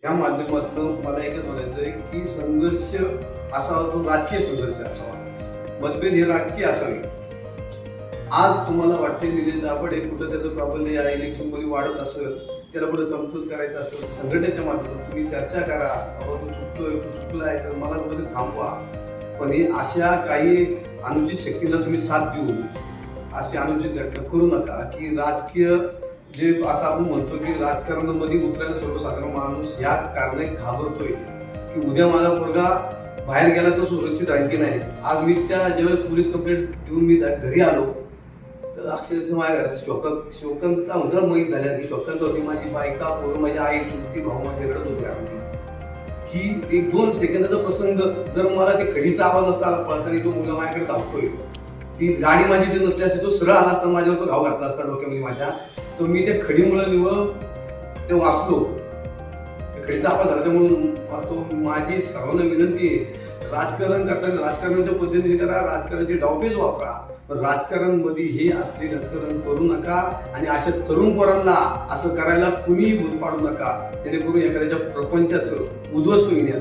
या माध्यमातून मला एकच म्हणायचं आहे की संघर्ष असावा तो राजकीय संघर्ष असावा, मतभेद हे राजकीय असावे. आज तुम्हाला वाटते निलेश दाभडे कुठं त्याचं प्राबल्य या इलेक्शन मध्ये वाढत असेल, त्याला कुठं कमतूर करायचं असेल, संघटनेच्या माध्यमातून तुम्ही चर्चा करा, बाबा तू चुकतोय, तू चुकला आहे तर मला कुठेतरी थांबवा. पण हे अशा काही अनुचित शक्तीला तुम्ही साथ देऊन अशी अनुचित घटना करू नका की राजकीय जे आता आपण म्हणतो की राजकारणामध्ये उतरायला सर्वसाधारण माणूस या कारणे घाबरतोय की उद्या माझा पोरगा बाहेर गेला तर सुरक्षित आहे की नाही. आज मी त्या ज्यावेळेस पोलीस कंप्लेंट देऊन मी घरी आलो तर अक्षरशः माझ्या घरात शोकंता उंदरा माहीत झाल्या की शोकंत होती माझी बायका, पोरं, माझी आई, चुलती भाऊ माझे रडत होते की एक 2 सेकंदाचा प्रसंग जर मला ते खडीचा आवाज नसता आला पळताना तो मुलगा माझ्याकडे धावतोय, ती गाडी माझी ते नसली असती, तो सरळ आला असता माझ्यावर, तो घाव घातला असता डोक्यामध्ये माझ्या, तर मी त्या खडीमुळे निवळ ते वाचलो. खडीचा आवाज झाला त्यामुळे वाचतो. माझी सर्वांना विनंती आहे, राजकारण करताना राजकारणाच्या पद्धतीने करा, राजकारणाचे डावपेच वापरा, पण राजकारण मध्ये हे असले राजकारण करू नका. आणि अशा तरुण पोरांना असं करायला कुणीही भूल पाडू नका, जेणेकरून एखाद्याच्या प्रपंचाचं उद्ध्वस्त होईल.